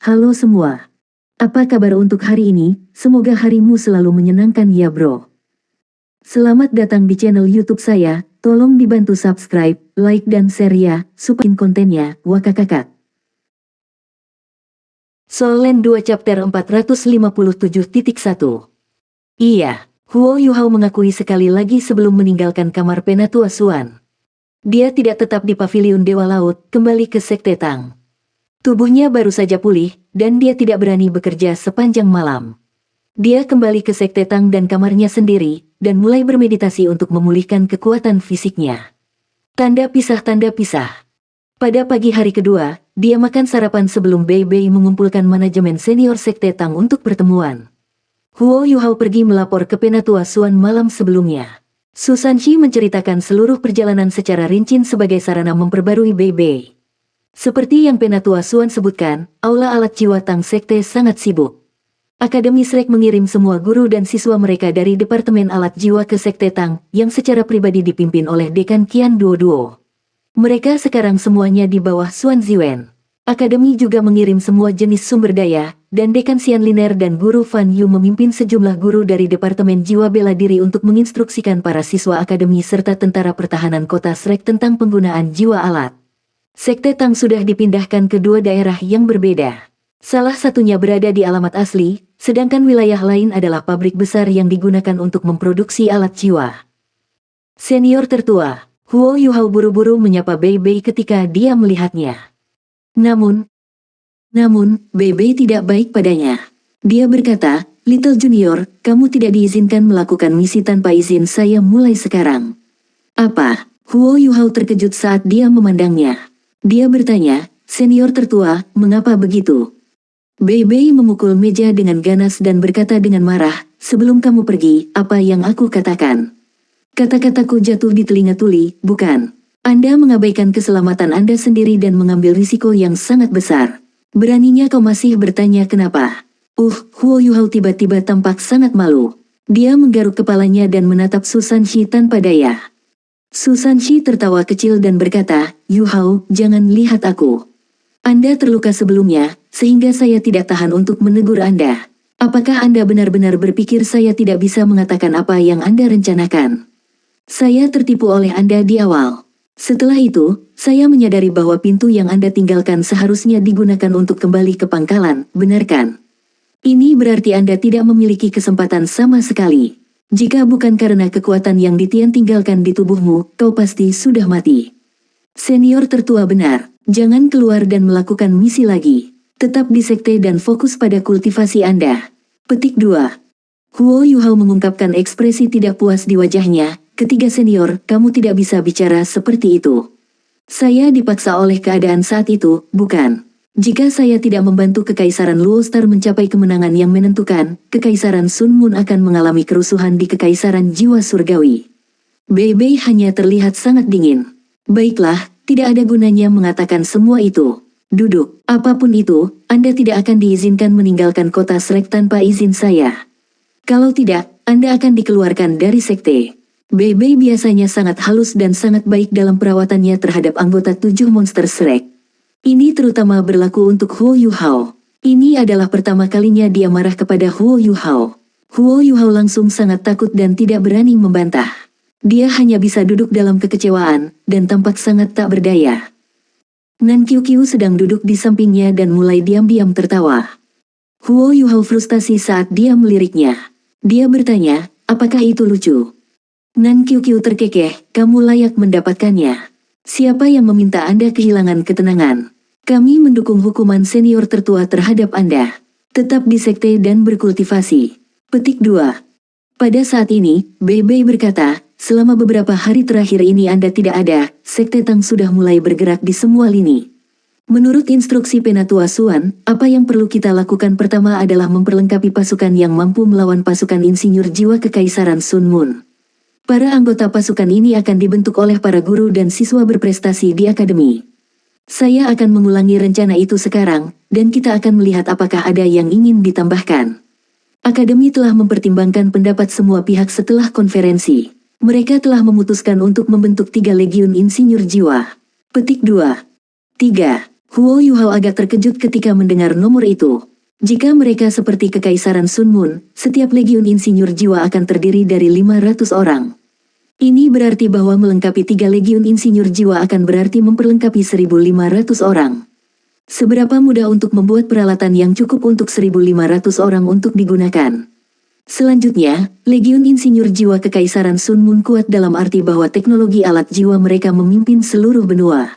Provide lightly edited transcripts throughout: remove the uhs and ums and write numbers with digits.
Halo semua. Apa kabar untuk hari ini? Semoga harimu selalu menyenangkan ya bro. Selamat datang di channel YouTube saya. Tolong dibantu subscribe, like dan share ya, supaya kontennya, wakakakak. Soul Land 2 Chapter 457.1. Iya, Huo Yuhao mengakui sekali lagi sebelum meninggalkan kamar Penatua Suan. Dia tidak tetap di paviliun Dewa Laut, kembali ke Sekte Tang. Tubuhnya baru saja pulih, dan dia tidak berani bekerja sepanjang malam. Dia kembali ke Sekte Tang dan kamarnya sendiri, dan mulai bermeditasi untuk memulihkan kekuatan fisiknya. Tanda pisah. Pada pagi hari kedua, dia makan sarapan sebelum Bei Bei mengumpulkan manajemen senior Sekte Tang untuk pertemuan. Huo Yuhao pergi melapor ke Penatua Suan malam sebelumnya. Su Sanxi menceritakan seluruh perjalanan secara rinci sebagai sarana memperbarui Bei Bei. Seperti yang Penatua Suan sebutkan, aula alat jiwa Tang Sekte sangat sibuk. Akademi Shrek mengirim semua guru dan siswa mereka dari Departemen Alat Jiwa ke Sekte Tang, yang secara pribadi dipimpin oleh Dekan Qian Duo. Mereka sekarang semuanya di bawah Suan Ziwen. Akademi juga mengirim semua jenis sumber daya, dan Dekan Xian Liner dan Guru Fan Yu memimpin sejumlah guru dari Departemen Jiwa Bela Diri untuk menginstruksikan para siswa akademi serta tentara pertahanan kota Shrek tentang penggunaan jiwa alat. Sekte Tang sudah dipindahkan ke dua daerah yang berbeda. Salah satunya berada di alamat asli, sedangkan wilayah lain adalah pabrik besar yang digunakan untuk memproduksi alat jiwa. Senior tertua, Huo Yuhao buru-buru menyapa Bei Bei ketika dia melihatnya. Namun, Bei Bei tidak baik padanya. Dia berkata, "Little Junior, kamu tidak diizinkan melakukan misi tanpa izin saya mulai sekarang." "Apa?" Huo Yuhao terkejut saat dia memandangnya. Dia bertanya, "Senior tertua, mengapa begitu?" Bei Bei memukul meja dengan ganas dan berkata dengan marah, "Sebelum kamu pergi, apa yang aku katakan?" "Kata-kataku jatuh di telinga tuli, bukan? Anda mengabaikan keselamatan Anda sendiri dan mengambil risiko yang sangat besar. Beraninya kau masih bertanya kenapa?" Huo Yuhao tiba-tiba tampak sangat malu. Dia menggaruk kepalanya dan menatap Su Sanxi tanpa daya. Su Sanxi tertawa kecil dan berkata, "Yuhao, jangan lihat aku. Anda terluka sebelumnya, sehingga saya tidak tahan untuk menegur Anda. Apakah Anda benar-benar berpikir saya tidak bisa mengatakan apa yang Anda rencanakan? Saya tertipu oleh Anda di awal. Setelah itu, saya menyadari bahwa pintu yang Anda tinggalkan seharusnya digunakan untuk kembali ke pangkalan, benar kan? Ini berarti Anda tidak memiliki kesempatan sama sekali. Jika bukan karena kekuatan yang Ditian tinggalkan di tubuhmu, kau pasti sudah mati." Senior tertua benar, jangan keluar dan melakukan misi lagi. Tetap di sekte dan fokus pada kultivasi Anda. Petik 2. Huo Yuhao mengungkapkan ekspresi tidak puas di wajahnya. "Ketiga senior, kamu tidak bisa bicara seperti itu. Saya dipaksa oleh keadaan saat itu, bukan? Jika saya tidak membantu Kekaisaran Luostar mencapai kemenangan yang menentukan, Kekaisaran Sun Moon akan mengalami kerusuhan di Kekaisaran Jiwa Surgawi." Bei Bei hanya terlihat sangat dingin. "Baiklah, tidak ada gunanya mengatakan semua itu. Duduk, apapun itu, Anda tidak akan diizinkan meninggalkan kota Shrek tanpa izin saya. Kalau tidak, Anda akan dikeluarkan dari sekte." Bei Bei biasanya sangat halus dan sangat baik dalam perawatannya terhadap anggota 7 monster Shrek. Ini terutama berlaku untuk Huo Yuhao. Ini adalah pertama kalinya dia marah kepada Huo Yuhao. Huo Yuhao langsung sangat takut dan tidak berani membantah. Dia hanya bisa duduk dalam kekecewaan, dan tampak sangat tak berdaya. Nan Qiu sedang duduk di sampingnya dan mulai diam-diam tertawa. Huo Yuhao frustasi saat dia meliriknya. Dia bertanya, "Apakah itu lucu?" Nan Qiu terkekeh, "Kamu layak mendapatkannya. Siapa yang meminta Anda kehilangan ketenangan? Kami mendukung hukuman senior tertua terhadap Anda. Tetap di sekte dan berkultivasi." Petik 2. Pada saat ini, Bei Bei berkata, "Selama beberapa hari terakhir ini Anda tidak ada, Sekte Tang sudah mulai bergerak di semua lini. Menurut instruksi Penatua Suan, apa yang perlu kita lakukan pertama adalah memperlengkapi pasukan yang mampu melawan pasukan insinyur jiwa Kekaisaran Sun Moon. Para anggota pasukan ini akan dibentuk oleh para guru dan siswa berprestasi di akademi. Saya akan mengulangi rencana itu sekarang, dan kita akan melihat apakah ada yang ingin ditambahkan." Akademi telah mempertimbangkan pendapat semua pihak setelah konferensi. Mereka telah memutuskan untuk membentuk 3 legiun insinyur jiwa. Petik 2. 3. Huo Yuhao agak terkejut ketika mendengar nomor itu. Jika mereka seperti Kekaisaran Sun Moon, setiap legiun insinyur jiwa akan terdiri dari 500 orang. Ini berarti bahwa melengkapi 3 legiun insinyur jiwa akan berarti memperlengkapi 1.500 orang. Seberapa mudah untuk membuat peralatan yang cukup untuk 1.500 orang untuk digunakan. Selanjutnya, legiun insinyur jiwa Kekaisaran Sun Moon kuat dalam arti bahwa teknologi alat jiwa mereka memimpin seluruh benua.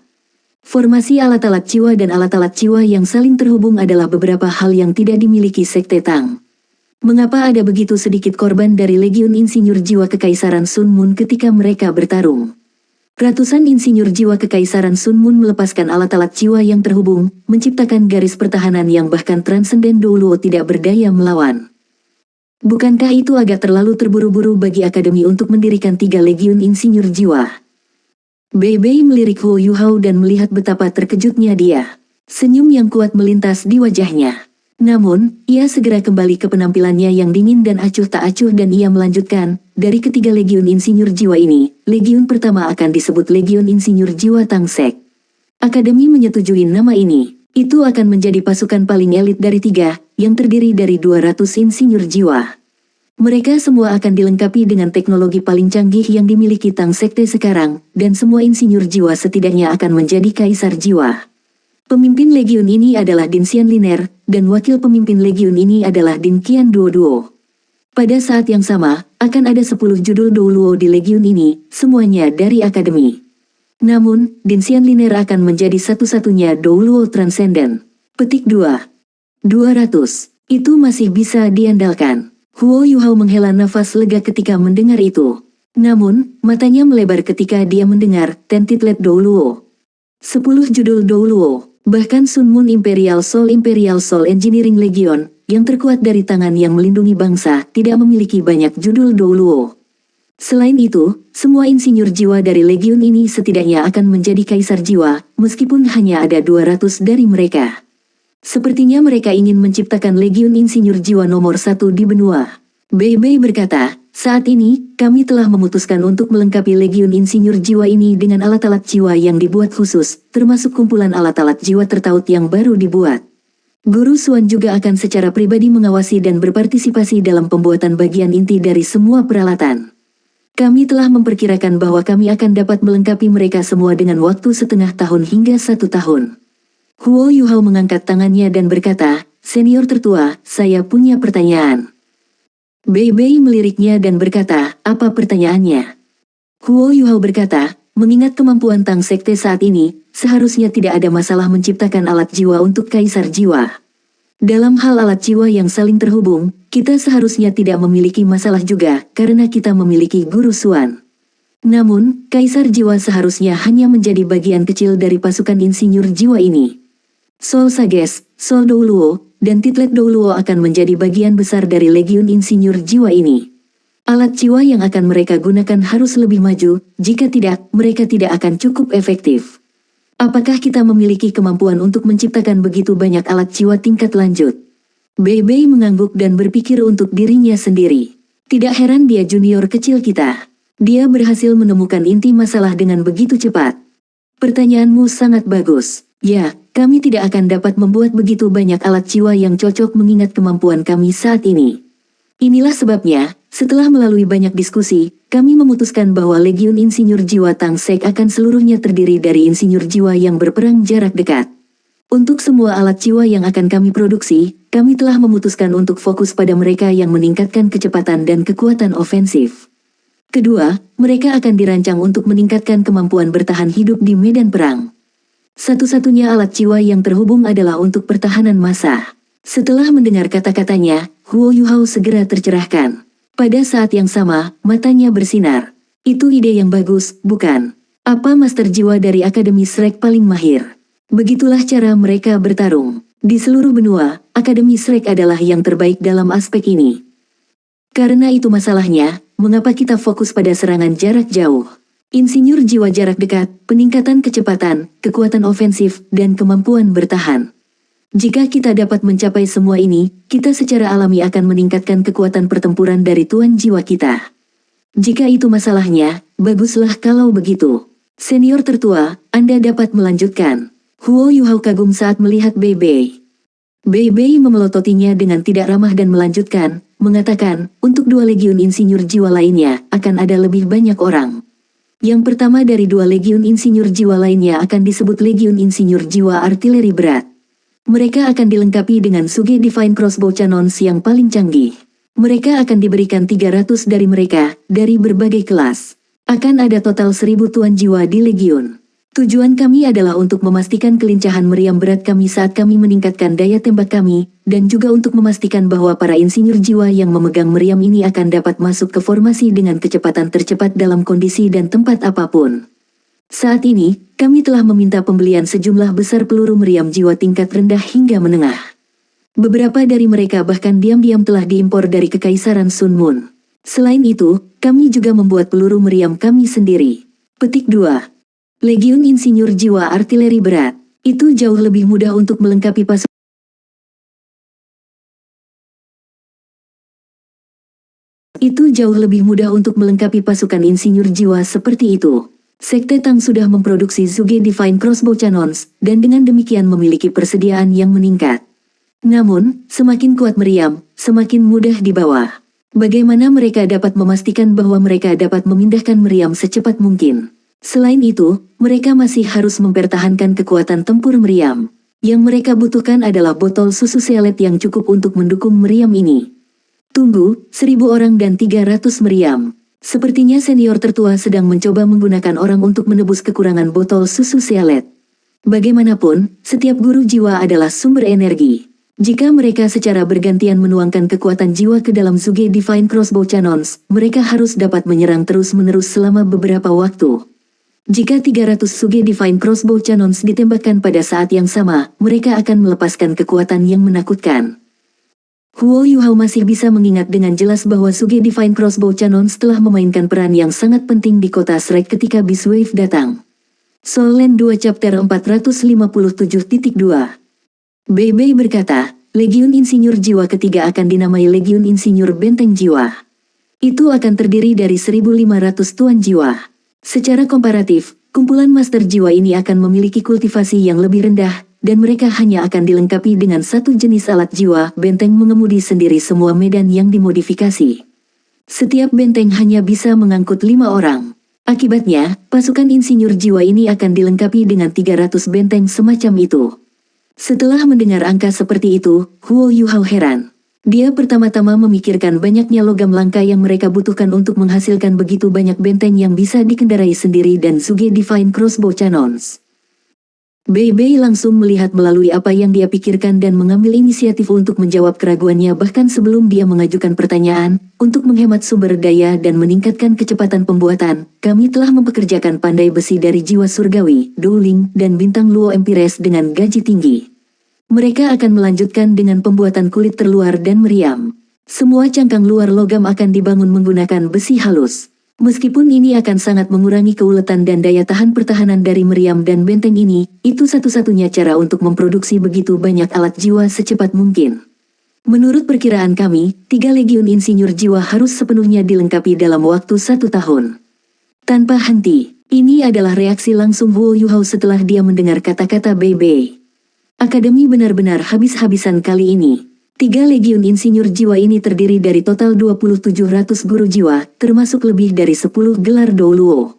Formasi alat-alat jiwa dan alat-alat jiwa yang saling terhubung adalah beberapa hal yang tidak dimiliki Sekte Tang. Mengapa ada begitu sedikit korban dari legiun insinyur jiwa Kekaisaran Sun Moon ketika mereka bertarung? Ratusan insinyur jiwa Kekaisaran Sun Moon melepaskan alat-alat jiwa yang terhubung, menciptakan garis pertahanan yang bahkan transenden Douluo tidak berdaya melawan. Bukankah itu agak terlalu terburu-buru bagi Akademi untuk mendirikan 3 legiun insinyur jiwa? Bei Bei melirik Huo Yuhao dan melihat betapa terkejutnya dia. Senyum yang kuat melintas di wajahnya. Namun, ia segera kembali ke penampilannya yang dingin dan acuh tak acuh dan ia melanjutkan, dari ketiga legiun insinyur jiwa ini, legiun pertama akan disebut legiun insinyur jiwa Tang Sek. Akademi menyetujui nama ini. Itu akan menjadi pasukan paling elit dari 3, yang terdiri dari 200 insinyur jiwa. Mereka semua akan dilengkapi dengan teknologi paling canggih yang dimiliki Tang Sekte sekarang, dan semua insinyur jiwa setidaknya akan menjadi kaisar jiwa. Pemimpin legiun ini adalah Din Xian Liner, dan wakil pemimpin legiun ini adalah Din Qian Duo. Pada saat yang sama, akan ada 10 judul Douluo di legiun ini, semuanya dari Akademi. Namun, Din Xian Liner akan menjadi satu-satunya Douluo Transcendent. Petik 2. 200. Itu masih bisa diandalkan. Huo Yuhao menghela nafas lega ketika mendengar itu. Namun, matanya melebar ketika dia mendengar Tentitlet Douluo. 10 judul Douluo, bahkan Sun Moon Imperial Soul Engineering Legion, yang terkuat dari tangan yang melindungi bangsa, tidak memiliki banyak judul Douluo. Selain itu, semua insinyur jiwa dari legiun ini setidaknya akan menjadi kaisar jiwa, meskipun hanya ada 200 dari mereka. Sepertinya mereka ingin menciptakan legiun insinyur jiwa nomor 1 di benua. Bei Bei berkata, saat ini, kami telah memutuskan untuk melengkapi legiun insinyur jiwa ini dengan alat-alat jiwa yang dibuat khusus, termasuk kumpulan alat-alat jiwa tertaut yang baru dibuat. Guru Xuan juga akan secara pribadi mengawasi dan berpartisipasi dalam pembuatan bagian inti dari semua peralatan. Kami telah memperkirakan bahwa kami akan dapat melengkapi mereka semua dengan waktu setengah tahun hingga 1 tahun. Huo Yuhao mengangkat tangannya dan berkata, senior tertua, saya punya pertanyaan. Bei Bei meliriknya dan berkata, apa pertanyaannya? Huo Yuhao berkata, mengingat kemampuan Tang Sekte saat ini, seharusnya tidak ada masalah menciptakan alat jiwa untuk kaisar jiwa. Dalam hal alat jiwa yang saling terhubung, kita seharusnya tidak memiliki masalah juga, karena kita memiliki Guru Xuan. Namun, kaisar jiwa seharusnya hanya menjadi bagian kecil dari pasukan insinyur jiwa ini. Soul Sages, Soul Douluo, dan Titlet Douluo akan menjadi bagian besar dari legiun insinyur jiwa ini. Alat jiwa yang akan mereka gunakan harus lebih maju, jika tidak, mereka tidak akan cukup efektif. Apakah kita memiliki kemampuan untuk menciptakan begitu banyak alat jiwa tingkat lanjut? Bei Bei mengangguk dan berpikir untuk dirinya sendiri. Tidak heran dia junior kecil kita. Dia berhasil menemukan inti masalah dengan begitu cepat. Pertanyaanmu sangat bagus. Ya, kami tidak akan dapat membuat begitu banyak alat jiwa yang cocok mengingat kemampuan kami saat ini. Inilah sebabnya, setelah melalui banyak diskusi, kami memutuskan bahwa Legiun Insinyur Jiwa Tang Sek akan seluruhnya terdiri dari insinyur jiwa yang berperang jarak dekat. Untuk semua alat jiwa yang akan kami produksi, kami telah memutuskan untuk fokus pada mereka yang meningkatkan kecepatan dan kekuatan ofensif. Kedua, mereka akan dirancang untuk meningkatkan kemampuan bertahan hidup di medan perang. Satu-satunya alat jiwa yang terhubung adalah untuk pertahanan massa. Setelah mendengar kata-katanya, Huo Yuhao segera tercerahkan. Pada saat yang sama, matanya bersinar. Itu ide yang bagus, bukan? Apa master jiwa dari Akademi Shrek paling mahir? Begitulah cara mereka bertarung. Di seluruh benua, Akademi Shrek adalah yang terbaik dalam aspek ini. Karena itu masalahnya, mengapa kita fokus pada serangan jarak jauh? Insinyur jiwa jarak dekat, peningkatan kecepatan, kekuatan ofensif, dan kemampuan bertahan. Jika kita dapat mencapai semua ini, kita secara alami akan meningkatkan kekuatan pertempuran dari tuan jiwa kita. Jika itu masalahnya, baguslah kalau begitu. Senior tertua, Anda dapat melanjutkan. Huo Yuhao kagum saat melihat Bei Bei. Bei Bei memelototinya dengan tidak ramah dan melanjutkan, mengatakan, untuk 2 legiun insinyur jiwa lainnya, akan ada lebih banyak orang. Yang pertama dari 2 legiun insinyur jiwa lainnya akan disebut legiun insinyur jiwa artileri berat. Mereka akan dilengkapi dengan Suge Divine Crossbow Cannons yang paling canggih. Mereka akan diberikan 300 dari mereka, dari berbagai kelas. Akan ada total 1000 tuan jiwa di legiun. Tujuan kami adalah untuk memastikan kelincahan meriam berat kami saat kami meningkatkan daya tembak kami, dan juga untuk memastikan bahwa para insinyur jiwa yang memegang meriam ini akan dapat masuk ke formasi dengan kecepatan tercepat dalam kondisi dan tempat apapun. Saat ini, kami telah meminta pembelian sejumlah besar peluru meriam jiwa tingkat rendah hingga menengah. Beberapa dari mereka bahkan diam-diam telah diimpor dari Kekaisaran Sun Moon. Selain itu, kami juga membuat peluru meriam kami sendiri. Petik 2. Legiun Insinyur Jiwa Artileri Berat. Itu jauh lebih mudah untuk melengkapi pasukan. Insinyur jiwa seperti itu. Sekte Tang sudah memproduksi Suge Divine Crossbow Cannons, dan dengan demikian memiliki persediaan yang meningkat. Namun, semakin kuat meriam, semakin mudah dibawa. Bagaimana mereka dapat memastikan bahwa mereka dapat memindahkan meriam secepat mungkin? Selain itu, mereka masih harus mempertahankan kekuatan tempur meriam. Yang mereka butuhkan adalah botol susu selet yang cukup untuk mendukung meriam ini. Tunggu, 1000 orang dan 300 meriam. Sepertinya senior tertua sedang mencoba menggunakan orang untuk menebus kekurangan botol susu selet. Bagaimanapun, setiap guru jiwa adalah sumber energi. Jika mereka secara bergantian menuangkan kekuatan jiwa ke dalam Suge Divine Crossbow Cannons, mereka harus dapat menyerang terus-menerus selama beberapa waktu. Jika 300 Suge Divine Crossbow Cannons ditembakkan pada saat yang sama, mereka akan melepaskan kekuatan yang menakutkan. Huo Yuhao masih bisa mengingat dengan jelas bahwa Suge Divine Crossbow Cannons telah memainkan peran yang sangat penting di kota Shrek ketika Beast Wave datang. Soul Land 2 Chapter 457.2. Bei Bei berkata, Legiun Insinyur Jiwa ketiga akan dinamai Legiun Insinyur Benteng Jiwa. Itu akan terdiri dari 1500 tuan jiwa. Secara komparatif, kumpulan master jiwa ini akan memiliki kultivasi yang lebih rendah, dan mereka hanya akan dilengkapi dengan satu jenis alat jiwa, benteng mengemudi sendiri semua medan yang dimodifikasi. Setiap benteng hanya bisa mengangkut 5 orang. Akibatnya, pasukan insinyur jiwa ini akan dilengkapi dengan 300 benteng semacam itu. Setelah mendengar angka seperti itu, Huo Yuhao heran. Dia pertama-tama memikirkan banyaknya logam langka yang mereka butuhkan untuk menghasilkan begitu banyak benteng yang bisa dikendarai sendiri dan Suge Divine Crossbow Cannons. Bei Bei langsung melihat melalui apa yang dia pikirkan dan mengambil inisiatif untuk menjawab keraguannya bahkan sebelum dia mengajukan pertanyaan. Untuk menghemat sumber daya dan meningkatkan kecepatan pembuatan, kami telah mempekerjakan pandai besi dari jiwa surgawi, Douling, dan bintang Luo Empires dengan gaji tinggi. Mereka akan melanjutkan dengan pembuatan kulit terluar dan meriam. Semua cangkang luar logam akan dibangun menggunakan besi halus. Meskipun ini akan sangat mengurangi keuletan dan daya tahan pertahanan dari meriam dan benteng ini, itu satu-satunya cara untuk memproduksi begitu banyak alat jiwa secepat mungkin. Menurut perkiraan kami, 3 legiun insinyur jiwa harus sepenuhnya dilengkapi dalam waktu 1 tahun. Tanpa henti, ini adalah reaksi langsung Huo Yuhao setelah dia mendengar kata-kata Bei Bei. Akademi benar-benar habis-habisan kali ini. 3 legiun insinyur jiwa ini terdiri dari total 2700 guru jiwa, termasuk lebih dari 10 gelar Douluo.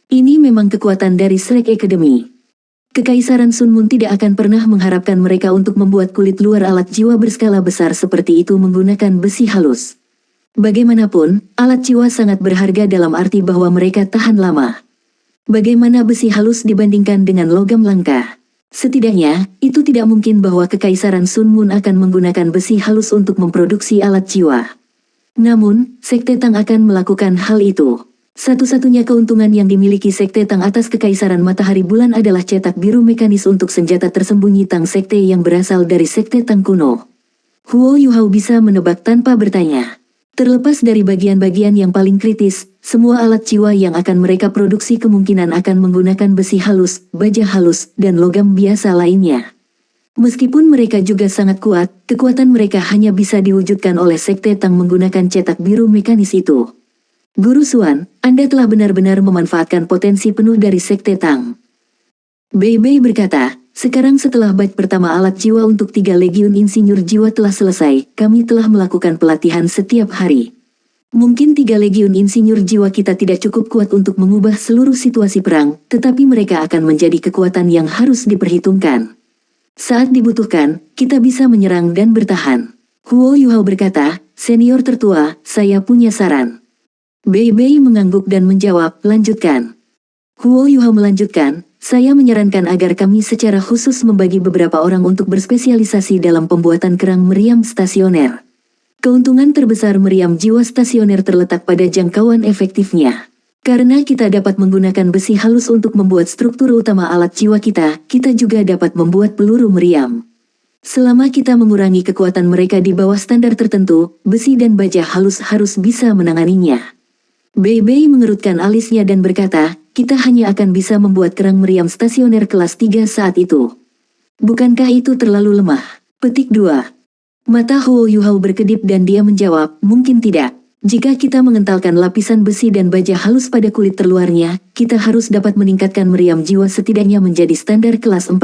Ini memang kekuatan dari Shrek Academy. Kekaisaran Sun Moon tidak akan pernah mengharapkan mereka untuk membuat kulit luar alat jiwa berskala besar seperti itu menggunakan besi halus. Bagaimanapun, alat jiwa sangat berharga dalam arti bahwa mereka tahan lama. Bagaimana besi halus dibandingkan dengan logam langka? Setidaknya, itu tidak mungkin bahwa Kekaisaran Sun Moon akan menggunakan besi halus untuk memproduksi alat jiwa. Namun, Sekte Tang akan melakukan hal itu. Satu-satunya keuntungan yang dimiliki Sekte Tang atas Kekaisaran Matahari Bulan adalah cetak biru mekanis untuk senjata tersembunyi Tang Sekte yang berasal dari Sekte Tang kuno. Huo Yuhao bisa menebak tanpa bertanya. Terlepas dari bagian-bagian yang paling kritis, semua alat jiwa yang akan mereka produksi kemungkinan akan menggunakan besi halus, baja halus, dan logam biasa lainnya. Meskipun mereka juga sangat kuat, kekuatan mereka hanya bisa diwujudkan oleh Sekte Tang menggunakan cetak biru mekanis itu. Guru Xuan, Anda telah benar-benar memanfaatkan potensi penuh dari Sekte Tang. Bei Bei berkata, sekarang setelah batch pertama alat jiwa untuk 3 Legiun Insinyur Jiwa telah selesai, kami telah melakukan pelatihan setiap hari. Mungkin 3 Legiun Insinyur Jiwa kita tidak cukup kuat untuk mengubah seluruh situasi perang, tetapi mereka akan menjadi kekuatan yang harus diperhitungkan. Saat dibutuhkan, kita bisa menyerang dan bertahan. Huo Yuhao berkata, senior tertua, saya punya saran. Bei Bei mengangguk dan menjawab, lanjutkan. Huo Yuhao melanjutkan, saya menyarankan agar kami secara khusus membagi beberapa orang untuk berspesialisasi dalam pembuatan kerang meriam stasioner. Keuntungan terbesar meriam jiwa stasioner terletak pada jangkauan efektifnya. Karena kita dapat menggunakan besi halus untuk membuat struktur utama alat jiwa kita juga dapat membuat peluru meriam. Selama kita mengurangi kekuatan mereka di bawah standar tertentu, besi dan baja halus harus bisa menanganinya. Bei Bei mengerutkan alisnya dan berkata, kita hanya akan bisa membuat kerang meriam stasioner kelas 3 saat itu. Bukankah itu terlalu lemah? Petik 2. Mata Huo Yuhao berkedip dan dia menjawab, mungkin tidak. Jika kita mengentalkan lapisan besi dan baja halus pada kulit terluarnya, kita harus dapat meningkatkan meriam jiwa setidaknya menjadi standar kelas 4.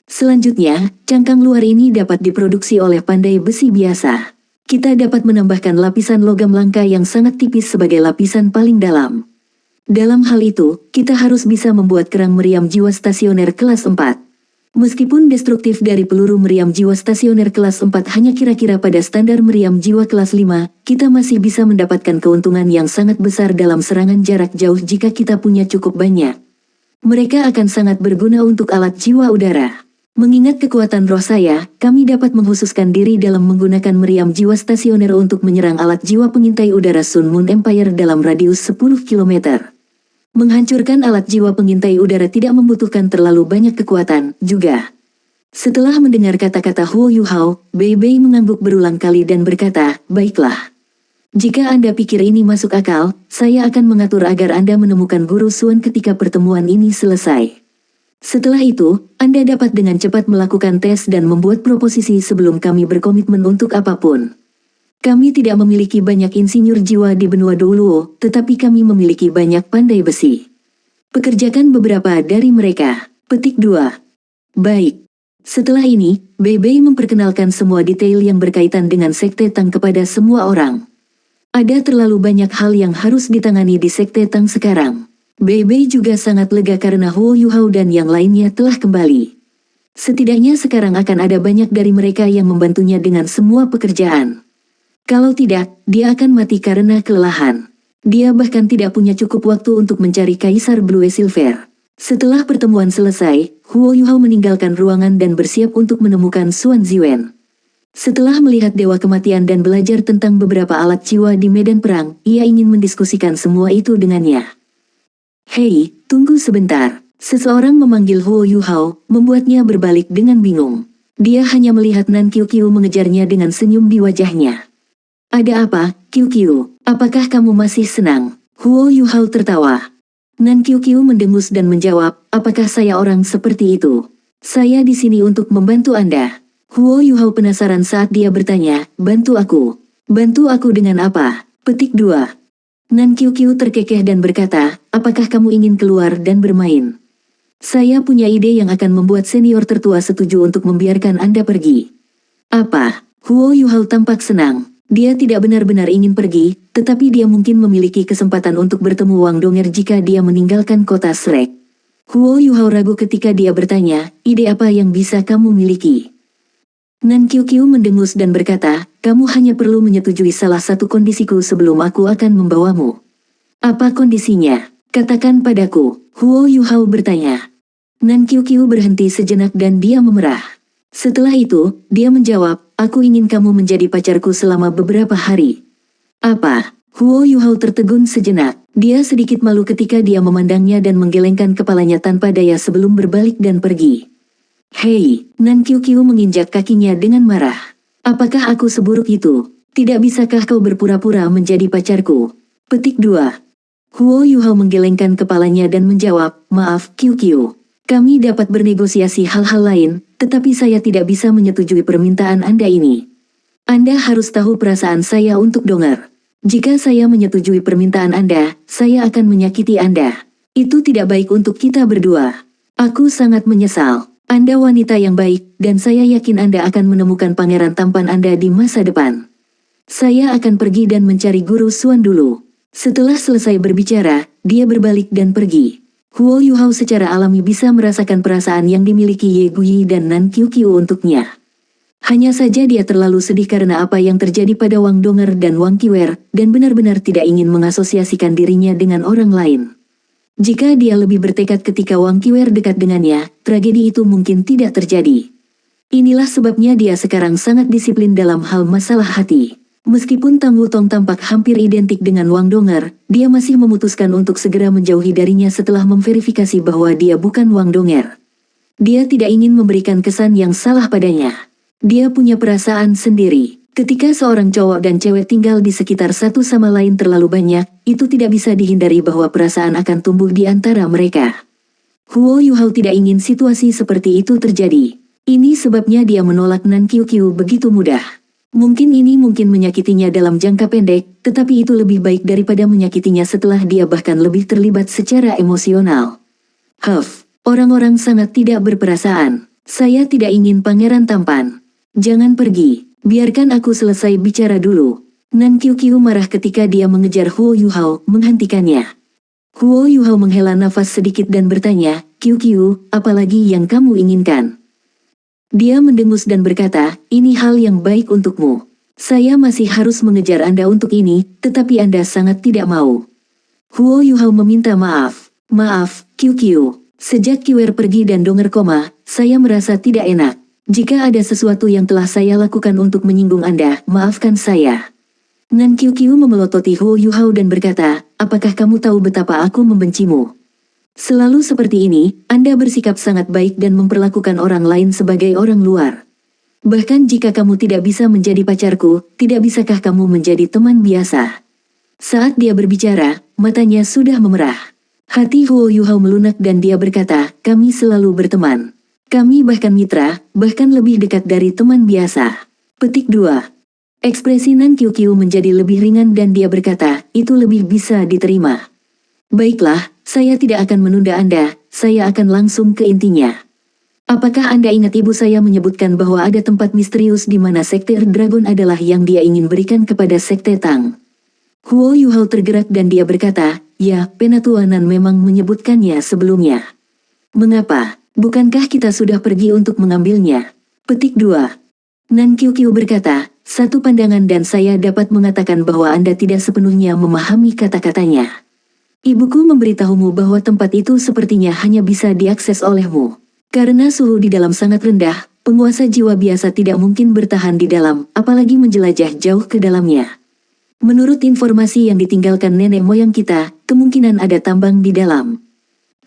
Selanjutnya, cangkang luar ini dapat diproduksi oleh pandai besi biasa. Kita dapat menambahkan lapisan logam langka yang sangat tipis sebagai lapisan paling dalam. Dalam hal itu, kita harus bisa membuat kerang meriam jiwa stasioner kelas 4. Meskipun destruktif dari peluru meriam jiwa stasioner kelas 4 hanya kira-kira pada standar meriam jiwa kelas 5, kita masih bisa mendapatkan keuntungan yang sangat besar dalam serangan jarak jauh jika kita punya cukup banyak. Mereka akan sangat berguna untuk alat jiwa udara. Mengingat kekuatan roh saya, kami dapat menghususkan diri dalam menggunakan meriam jiwa stasioner untuk menyerang alat jiwa pengintai udara Sun Moon Empire dalam radius 10 km. Menghancurkan alat jiwa pengintai udara tidak membutuhkan terlalu banyak kekuatan, juga. Setelah mendengar kata-kata Huo Yuhao, Bei Bei mengangguk berulang kali dan berkata, baiklah. Jika Anda pikir ini masuk akal, saya akan mengatur agar Anda menemukan Guru Suan ketika pertemuan ini selesai. Setelah itu, Anda dapat dengan cepat melakukan tes dan membuat proposisi sebelum kami berkomitmen untuk apapun. Kami tidak memiliki banyak insinyur jiwa di benua Douluo, tetapi kami memiliki banyak pandai besi. Pekerjakan beberapa dari mereka. Petik 2. Baik. Setelah ini, Bei Bei memperkenalkan semua detail yang berkaitan dengan Sekte Tang kepada semua orang. Ada terlalu banyak hal yang harus ditangani di Sekte Tang sekarang. Bei Bei juga sangat lega karena Huo Yuhao dan yang lainnya telah kembali. Setidaknya sekarang akan ada banyak dari mereka yang membantunya dengan semua pekerjaan. Kalau tidak, dia akan mati karena kelelahan. Dia bahkan tidak punya cukup waktu untuk mencari Kaisar Blue Silver. Setelah pertemuan selesai, Huo Yuhao meninggalkan ruangan dan bersiap untuk menemukan Xuan Ziwen. Setelah melihat Dewa Kematian dan belajar tentang beberapa alat jiwa di medan perang, ia ingin mendiskusikan semua itu dengannya. Hei, tunggu sebentar. Seseorang memanggil Huo Yuhao, membuatnya berbalik dengan bingung. Dia hanya melihat Nan Qiu mengejarnya dengan senyum di wajahnya. Ada apa, Qiu? Apakah kamu masih senang? Huo Yuhao tertawa. Nan Qiu mendengus dan menjawab, apakah saya orang seperti itu? Saya di sini untuk membantu Anda. Huo Yuhao penasaran saat dia bertanya, bantu aku. Bantu aku dengan apa? Petik 2. Nan Qiu terkekeh dan berkata, apakah kamu ingin keluar dan bermain? Saya punya ide yang akan membuat senior tertua setuju untuk membiarkan Anda pergi. Apa? Huo Yuhao tampak senang. Dia tidak benar-benar ingin pergi, tetapi dia mungkin memiliki kesempatan untuk bertemu Wang Donger jika dia meninggalkan kota Shrek. Huo Yuhao ragu ketika dia bertanya, ide apa yang bisa kamu miliki? Nan Qiu mendengus dan berkata, kamu hanya perlu menyetujui salah satu kondisiku sebelum aku akan membawamu. Apa kondisinya? Katakan padaku, Huo Yuhao bertanya. Nan Qiu berhenti sejenak dan dia memerah. Setelah itu, dia menjawab, aku ingin kamu menjadi pacarku selama beberapa hari. Apa? Huo Yuhao tertegun sejenak. Dia sedikit malu ketika dia memandangnya dan menggelengkan kepalanya tanpa daya sebelum berbalik dan pergi. Hei, Nan Qiu menginjak kakinya dengan marah. Apakah aku seburuk itu? Tidak bisakah kau berpura-pura menjadi pacarku? Petik 2. Huo Yuhao menggelengkan kepalanya dan menjawab, maaf, Qiu. Kami dapat bernegosiasi hal-hal lain, tetapi saya tidak bisa menyetujui permintaan Anda ini. Anda harus tahu perasaan saya untuk Donger. Jika saya menyetujui permintaan Anda, saya akan menyakiti Anda. Itu tidak baik untuk kita berdua. Aku sangat menyesal. Anda wanita yang baik, dan saya yakin Anda akan menemukan pangeran tampan Anda di masa depan. Saya akan pergi dan mencari Guru Xuan dulu. Setelah selesai berbicara, dia berbalik dan pergi. Huo Yuhao secara alami bisa merasakan perasaan yang dimiliki Ye Guyi dan Nan Qiuqiu untuknya. Hanya saja dia terlalu sedih karena apa yang terjadi pada Wang Donger dan Wang Qiwer, dan benar-benar tidak ingin mengasosiasikan dirinya dengan orang lain. Jika dia lebih bertekad ketika Wang Qiwer dekat dengannya, tragedi itu mungkin tidak terjadi. Inilah sebabnya dia sekarang sangat disiplin dalam hal masalah hati. Meskipun Tang Wutong tampak hampir identik dengan Wang Donger, dia masih memutuskan untuk segera menjauhi darinya setelah memverifikasi bahwa dia bukan Wang Donger. Dia tidak ingin memberikan kesan yang salah padanya. Dia punya perasaan sendiri. Ketika seorang cowok dan cewek tinggal di sekitar satu sama lain terlalu banyak, itu tidak bisa dihindari bahwa perasaan akan tumbuh di antara mereka. Huo Yuhao tidak ingin situasi seperti itu terjadi. Ini sebabnya dia menolak Nan Qiuqiu begitu mudah. Mungkin ini menyakitinya dalam jangka pendek, tetapi itu lebih baik daripada menyakitinya setelah dia bahkan lebih terlibat secara emosional. Orang-orang sangat tidak berperasaan. Saya tidak ingin pangeran tampan. Jangan pergi, biarkan aku selesai bicara dulu. Nan Qiuqiu marah ketika dia mengejar Huo Yuhao, menghentikannya. Huo Yuhao menghela nafas sedikit dan bertanya, Qiuqiu, apa lagi yang kamu inginkan? Dia mendengus dan berkata, ini hal yang baik untukmu. Saya masih harus mengejar Anda untuk ini, tetapi Anda sangat tidak mau. Huo Yuhao meminta maaf. Maaf, Qiuqiu. Sejak Qiwer pergi dan Donger koma, saya merasa tidak enak. Jika ada sesuatu yang telah saya lakukan untuk menyinggung Anda, maafkan saya. Nan Qiuqiu memelototi Huo Yuhao dan berkata, apakah kamu tahu betapa aku membencimu? Selalu seperti ini, Anda bersikap sangat baik dan memperlakukan orang lain sebagai orang luar. Bahkan jika kamu tidak bisa menjadi pacarku, tidak bisakah kamu menjadi teman biasa? Saat dia berbicara, matanya sudah memerah. Hati Huo Yuhao melunak dan dia berkata, kami selalu berteman. Kami bahkan mitra, bahkan lebih dekat dari teman biasa. Petik 2. Ekspresi Nan Qiuqiu menjadi lebih ringan dan dia berkata, itu lebih bisa diterima. Baiklah, saya tidak akan menunda Anda, saya akan langsung ke intinya. Apakah Anda ingat ibu saya menyebutkan bahwa ada tempat misterius di mana Sekte Dragon adalah yang dia ingin berikan kepada Sekte Tang? Huo Yuhao tergerak dan dia berkata, ya, Penatua Nan memang menyebutkannya sebelumnya. Mengapa? Bukankah kita sudah pergi untuk mengambilnya? Petik 2. Nan Qiuqiu berkata, satu pandangan dan saya dapat mengatakan bahwa Anda tidak sepenuhnya memahami kata-katanya. Ibuku memberitahumu bahwa tempat itu sepertinya hanya bisa diakses olehmu. Karena suhu di dalam sangat rendah, penguasa jiwa biasa tidak mungkin bertahan di dalam, apalagi menjelajah jauh ke dalamnya. Menurut informasi yang ditinggalkan nenek moyang kita, kemungkinan ada tambang di dalam.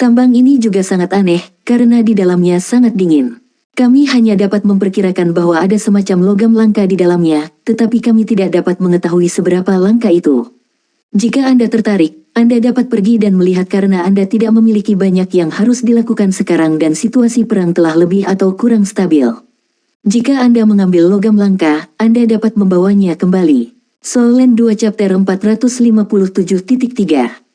Tambang ini juga sangat aneh, karena di dalamnya sangat dingin. Kami hanya dapat memperkirakan bahwa ada semacam logam langka di dalamnya, tetapi kami tidak dapat mengetahui seberapa langka itu. Jika Anda tertarik, Anda dapat pergi dan melihat karena Anda tidak memiliki banyak yang harus dilakukan sekarang dan situasi perang telah lebih atau kurang stabil. Jika Anda mengambil logam langka, Anda dapat membawanya kembali. Soul Land 2 Chapter 457.3.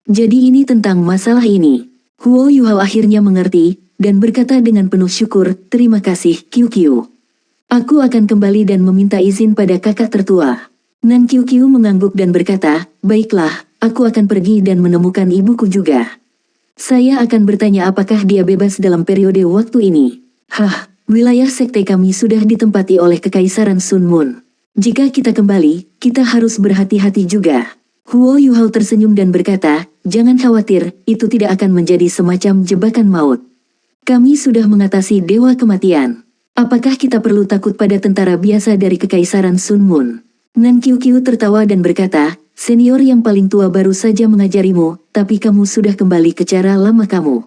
Jadi ini tentang masalah ini. Huo Yuhao akhirnya mengerti, dan berkata dengan penuh syukur, terima kasih, Qiuqiu. Aku akan kembali dan meminta izin pada kakak tertua. Nan Qiuqiu mengangguk dan berkata, baiklah, aku akan pergi dan menemukan ibuku juga. Saya akan bertanya apakah dia bebas dalam periode waktu ini. Wilayah sekte kami sudah ditempati oleh Kekaisaran Sun Moon. Jika kita kembali, kita harus berhati-hati juga. Huo Yuhao tersenyum dan berkata, jangan khawatir, itu tidak akan menjadi semacam jebakan maut. Kami sudah mengatasi dewa kematian. Apakah kita perlu takut pada tentara biasa dari Kekaisaran Sun Moon? Nan Qiuqiu tertawa dan berkata, senior yang paling tua baru saja mengajarimu, tapi kamu sudah kembali ke cara lama kamu.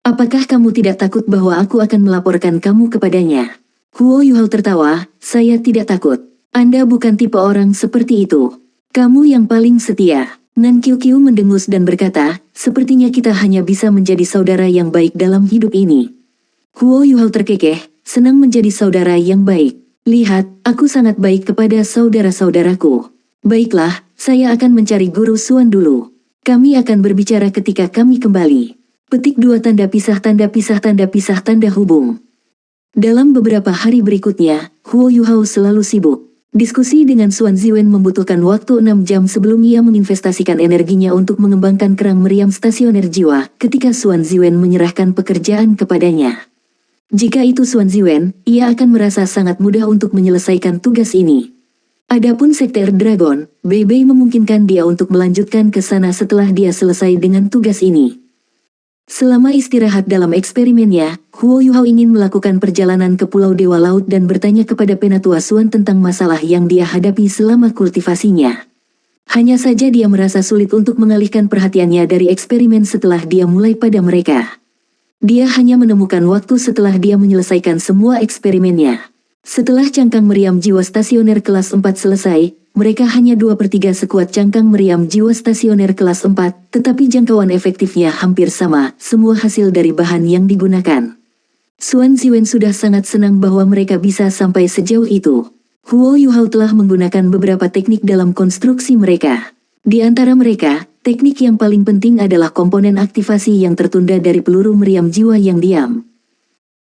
Apakah kamu tidak takut bahwa aku akan melaporkan kamu kepadanya? Huo Yuhao tertawa, saya tidak takut. Anda bukan tipe orang seperti itu. Kamu yang paling setia. Nan Qiuqiu mendengus dan berkata, sepertinya kita hanya bisa menjadi saudara yang baik dalam hidup ini. Huo Yuhao terkekeh, senang menjadi saudara yang baik. Lihat, aku sangat baik kepada saudara-saudaraku. Baiklah, saya akan mencari Guru Xuan dulu. Kami akan berbicara ketika kami kembali. Petik 2 tanda pisah tanda pisah tanda pisah tanda hubung. Dalam beberapa hari berikutnya, Huo Yuhao selalu sibuk. Diskusi dengan Xuan Ziwen membutuhkan waktu 6 jam sebelum ia menginvestasikan energinya untuk mengembangkan kerang meriam stasioner jiwa ketika Xuan Ziwen menyerahkan pekerjaan kepadanya. Jika itu Xuan Ziwen, ia akan merasa sangat mudah untuk menyelesaikan tugas ini. Adapun Sekte Dragon, Bei Bei memungkinkan dia untuk melanjutkan ke sana setelah dia selesai dengan tugas ini. Selama istirahat dalam eksperimennya, Huo Yuhao ingin melakukan perjalanan ke Pulau Dewa Laut dan bertanya kepada Penatua Xuan tentang masalah yang dia hadapi selama kultivasinya. Hanya saja dia merasa sulit untuk mengalihkan perhatiannya dari eksperimen setelah dia mulai pada mereka. Dia hanya menemukan waktu setelah dia menyelesaikan semua eksperimennya. Setelah cangkang meriam jiwa stasioner kelas 4 selesai, mereka hanya 2/3 sekuat cangkang meriam jiwa stasioner kelas 4, tetapi jangkauan efektifnya hampir sama, semua hasil dari bahan yang digunakan. Xuan Ziwen sudah sangat senang bahwa mereka bisa sampai sejauh itu. Huo Yuhao telah menggunakan beberapa teknik dalam konstruksi mereka. Di antara mereka, teknik yang paling penting adalah komponen aktivasi yang tertunda dari peluru meriam jiwa yang diam.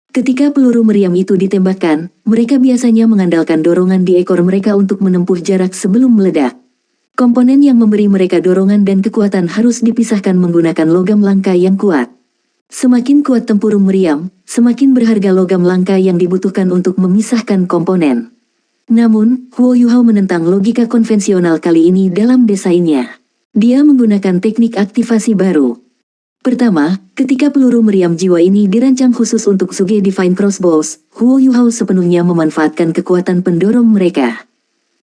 Ketika peluru meriam itu ditembakkan, mereka biasanya mengandalkan dorongan di ekor mereka untuk menempuh jarak sebelum meledak. Komponen yang memberi mereka dorongan dan kekuatan harus dipisahkan menggunakan logam langka yang kuat. Semakin kuat tempurung meriam, semakin berharga logam langka yang dibutuhkan untuk memisahkan komponen. Namun, Huo Yuhao menentang logika konvensional kali ini dalam desainnya. Dia menggunakan teknik aktivasi baru. Pertama, ketika peluru meriam jiwa ini dirancang khusus untuk Suge Divine Crossbows, Huo Yuhao sepenuhnya memanfaatkan kekuatan pendorong mereka.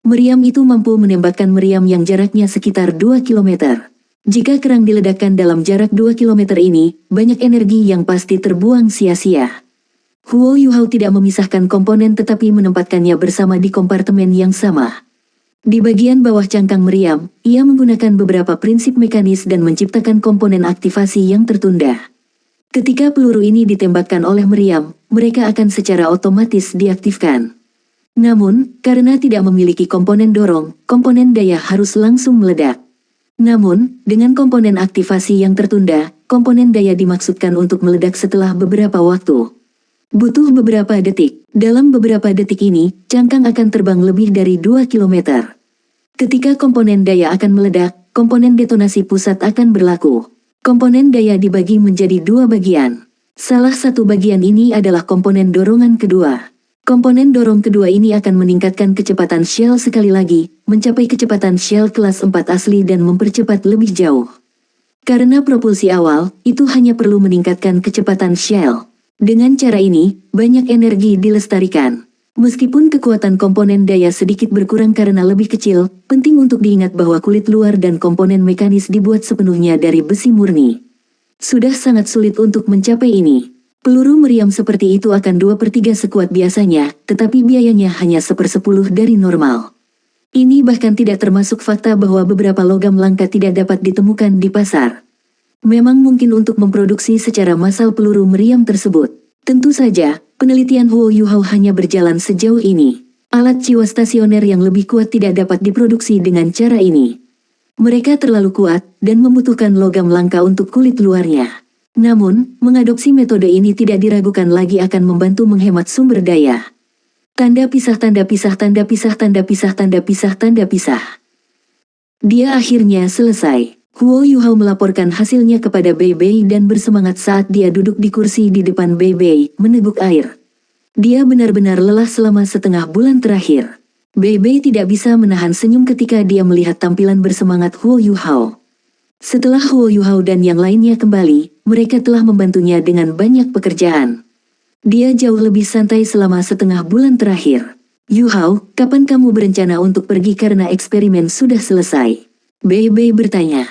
Meriam itu mampu menembakkan meriam yang jaraknya sekitar 2 km. Jika kerang diledakkan dalam jarak 2 km ini, banyak energi yang pasti terbuang sia-sia. Huo Yuhao tidak memisahkan komponen tetapi menempatkannya bersama di kompartemen yang sama. Di bagian bawah cangkang meriam, ia menggunakan beberapa prinsip mekanis dan menciptakan komponen aktivasi yang tertunda. Ketika peluru ini ditembakkan oleh meriam, mereka akan secara otomatis diaktifkan. Namun, karena tidak memiliki komponen dorong, komponen daya harus langsung meledak. Namun, dengan komponen aktivasi yang tertunda, komponen daya dimaksudkan untuk meledak setelah beberapa waktu. Butuh beberapa detik. Dalam beberapa detik ini, cangkang akan terbang lebih dari 2 km. Ketika komponen daya akan meledak, komponen detonasi pusat akan berlaku. Komponen daya dibagi menjadi 2 bagian. Salah satu bagian ini adalah komponen dorongan kedua. Komponen dorong kedua ini akan meningkatkan kecepatan shell sekali lagi, mencapai kecepatan shell kelas 4 asli dan mempercepat lebih jauh. Karena propulsi awal, itu hanya perlu meningkatkan kecepatan shell. Dengan cara ini, banyak energi dilestarikan. Meskipun kekuatan komponen daya sedikit berkurang karena lebih kecil, penting untuk diingat bahwa kulit luar dan komponen mekanis dibuat sepenuhnya dari besi murni. Sudah sangat sulit untuk mencapai ini. Peluru meriam seperti itu akan 2/3 sekuat biasanya, tetapi biayanya hanya 1/10 dari normal. Ini bahkan tidak termasuk fakta bahwa beberapa logam langka tidak dapat ditemukan di pasar. Memang mungkin untuk memproduksi secara massal peluru meriam tersebut. Tentu saja, penelitian Huo Yuhao hanya berjalan sejauh ini. Alat jiwa stasioner yang lebih kuat tidak dapat diproduksi dengan cara ini. Mereka terlalu kuat dan membutuhkan logam langka untuk kulit luarnya. Namun, mengadopsi metode ini tidak diragukan lagi akan membantu menghemat sumber daya. Tanda pisah tanda pisah tanda pisah tanda pisah tanda pisah tanda pisah. Dia akhirnya selesai. Huo Yuhao melaporkan hasilnya kepada Bei Bei dan bersemangat saat dia duduk di kursi di depan Bei Bei, meneguk air. Dia benar-benar lelah selama setengah bulan terakhir. Bei Bei tidak bisa menahan senyum ketika dia melihat tampilan bersemangat Huo Yuhao. Setelah Huo Yuhao dan yang lainnya kembali, mereka telah membantunya dengan banyak pekerjaan. Dia jauh lebih santai selama setengah bulan terakhir. Yuhao, kapan kamu berencana untuk pergi karena eksperimen sudah selesai? Bei Bei bertanya.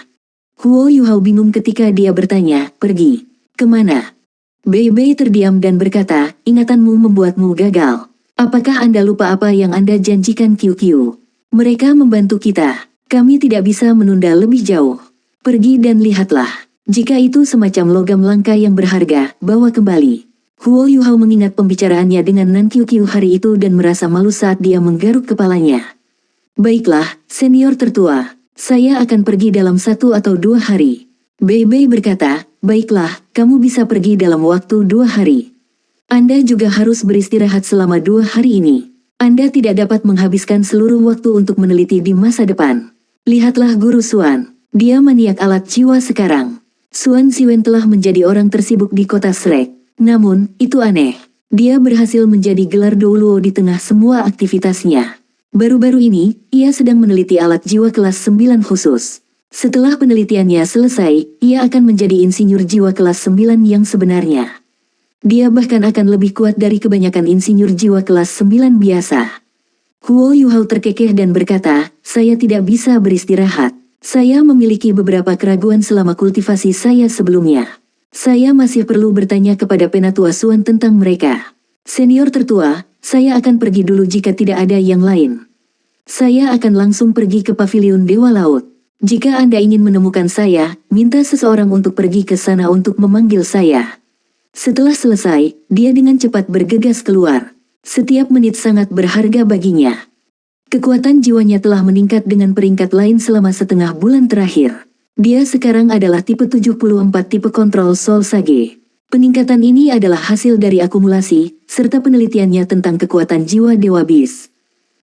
Huo Yuhao bingung ketika dia bertanya, pergi kemana? Bei Bei terdiam dan berkata, ingatanmu membuatmu gagal. Apakah Anda lupa apa yang Anda janjikan QQ? Mereka membantu kita. Kami tidak bisa menunda lebih jauh. Pergi dan lihatlah. Jika itu semacam logam langka yang berharga, bawa kembali. Huo Yuhao mengingat pembicaraannya dengan Nan QQ hari itu dan merasa malu saat dia menggaruk kepalanya. Baiklah, senior tertua. Saya akan pergi dalam 1 atau 2 hari. Bei Bei berkata, baiklah, kamu bisa pergi dalam waktu 2 hari. Anda juga harus beristirahat selama 2 hari ini. Anda tidak dapat menghabiskan seluruh waktu untuk meneliti di masa depan. Lihatlah Guru Xuan, dia maniak alat jiwa sekarang. Xuan Xiwen telah menjadi orang tersibuk di kota Shrek. Namun, itu aneh. Dia berhasil menjadi gelar Douluo di tengah semua aktivitasnya. Baru-baru ini, ia sedang meneliti alat jiwa kelas 9 khusus. Setelah penelitiannya selesai, ia akan menjadi insinyur jiwa kelas 9 yang sebenarnya. Dia bahkan akan lebih kuat dari kebanyakan insinyur jiwa kelas 9 biasa. Huo Yuhao terkekeh dan berkata, saya tidak bisa beristirahat. Saya memiliki beberapa keraguan selama kultivasi saya sebelumnya. Saya masih perlu bertanya kepada Penatua Xuan tentang mereka. Senior tertua, saya akan pergi dulu jika tidak ada yang lain. Saya akan langsung pergi ke pavilion Dewa Laut. Jika Anda ingin menemukan saya, minta seseorang untuk pergi ke sana untuk memanggil saya. Setelah selesai, dia dengan cepat bergegas keluar. Setiap menit sangat berharga baginya. Kekuatan jiwanya telah meningkat dengan peringkat lain selama setengah bulan terakhir. Dia sekarang adalah tipe 74 tipe kontrol Soul Sage. Peningkatan ini adalah hasil dari akumulasi, serta penelitiannya tentang kekuatan jiwa Dewa Bis.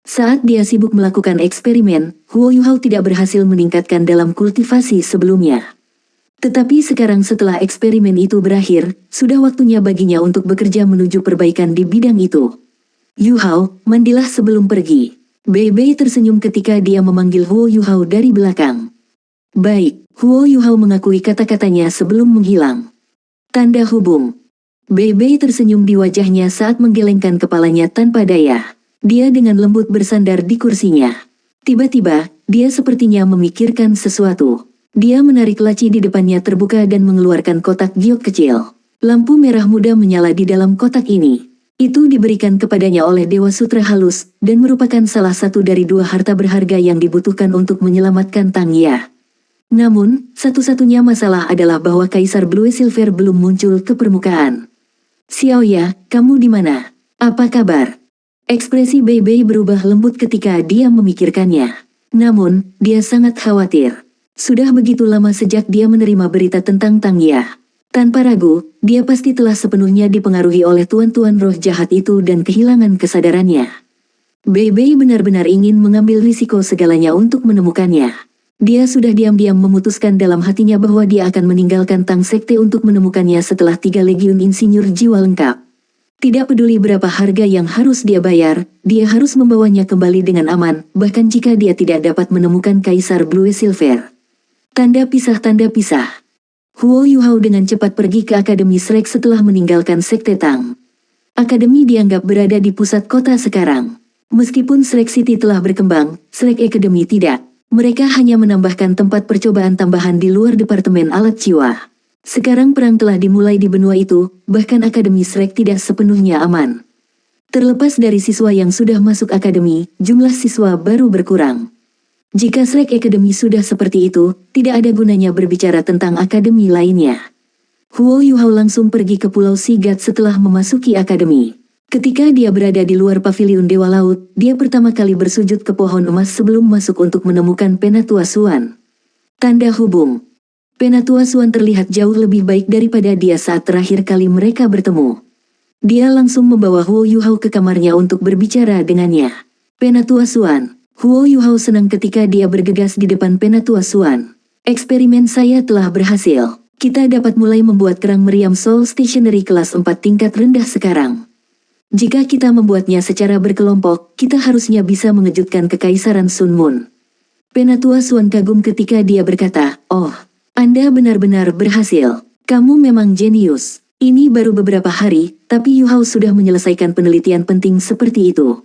Saat dia sibuk melakukan eksperimen, Huo Yuhao tidak berhasil meningkatkan dalam kultivasi sebelumnya. Tetapi sekarang setelah eksperimen itu berakhir, sudah waktunya baginya untuk bekerja menuju perbaikan di bidang itu. Yuhao, mandilah sebelum pergi. Bei Bei tersenyum ketika dia memanggil Huo Yuhao dari belakang. Baik, Huo Yuhao mengakui kata-katanya sebelum menghilang. Tanda hubung. Bei Bei tersenyum di wajahnya saat menggelengkan kepalanya tanpa daya. Dia dengan lembut bersandar di kursinya. Tiba-tiba, dia sepertinya memikirkan sesuatu. Dia menarik laci di depannya terbuka dan mengeluarkan kotak giok kecil. Lampu merah muda menyala di dalam kotak ini. Itu diberikan kepadanya oleh Dewa Sutra Halus, dan merupakan salah satu dari 2 harta berharga yang dibutuhkan untuk menyelamatkan Tang Ya. Namun, satu-satunya masalah adalah bahwa Kaisar Blue Silver belum muncul ke permukaan. Xiao Ya, kamu di mana? Apa kabar? Ekspresi Bei Bei berubah lembut ketika dia memikirkannya. Namun, dia sangat khawatir. Sudah begitu lama sejak dia menerima berita tentang Tang Ya. Tanpa ragu, dia pasti telah sepenuhnya dipengaruhi oleh tuan-tuan roh jahat itu dan kehilangan kesadarannya. Bei Bei benar-benar ingin mengambil risiko segalanya untuk menemukannya. Dia sudah diam-diam memutuskan dalam hatinya bahwa dia akan meninggalkan Tang Sekte untuk menemukannya setelah 3 legiun insinyur jiwa lengkap. Tidak peduli berapa harga yang harus dia bayar, dia harus membawanya kembali dengan aman, bahkan jika dia tidak dapat menemukan Kaisar Blue Silver. Tanda pisah. Huo Yuhao dengan cepat pergi ke Akademi Shrek setelah meninggalkan Sekte Tang. Akademi dianggap berada di pusat kota sekarang. Meskipun Shrek City telah berkembang, Shrek Academy tidak. Mereka hanya menambahkan tempat percobaan tambahan di luar departemen alat jiwa. Sekarang perang telah dimulai di benua itu, bahkan Akademi Shrek tidak sepenuhnya aman. Terlepas dari siswa yang sudah masuk akademi, jumlah siswa baru berkurang. Jika Shrek Academy sudah seperti itu, tidak ada gunanya berbicara tentang akademi lainnya. Huo Yuhao langsung pergi ke Pulau Sigat setelah memasuki akademi. Ketika dia berada di luar pavilion Dewa Laut, dia pertama kali bersujud ke pohon emas sebelum masuk untuk menemukan Penatua Xuan. Tanda hubung. Penatua Xuan terlihat jauh lebih baik daripada dia saat terakhir kali mereka bertemu. Dia langsung membawa Huo Yuhao ke kamarnya untuk berbicara dengannya. Penatua Xuan. Huo Yuhao senang ketika dia bergegas di depan Penatua Xuan. Eksperimen saya telah berhasil. Kita dapat mulai membuat kerang meriam Soul Stationery kelas 4 tingkat rendah sekarang. Jika kita membuatnya secara berkelompok, kita harusnya bisa mengejutkan Kekaisaran Sun Moon. Penatua Xuan kagum ketika dia berkata, "Oh, Anda benar-benar berhasil. Kamu memang jenius." Ini baru beberapa hari, tapi Yuhao sudah menyelesaikan penelitian penting seperti itu.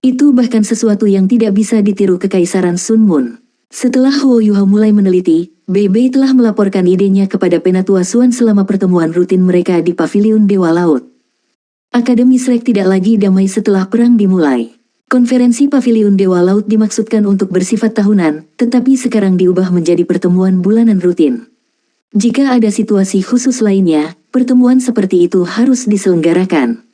Itu bahkan sesuatu yang tidak bisa ditiru Kekaisaran Sun Moon. Setelah Huo Yuhao mulai meneliti, Bei Bei telah melaporkan idenya kepada Penatua Xuan selama pertemuan rutin mereka di pavilion Dewa Laut. Akademi Shrek tidak lagi damai setelah perang dimulai. Konferensi pavilion Dewa Laut dimaksudkan untuk bersifat tahunan, tetapi sekarang diubah menjadi pertemuan bulanan rutin. Jika ada situasi khusus lainnya, pertemuan seperti itu harus diselenggarakan.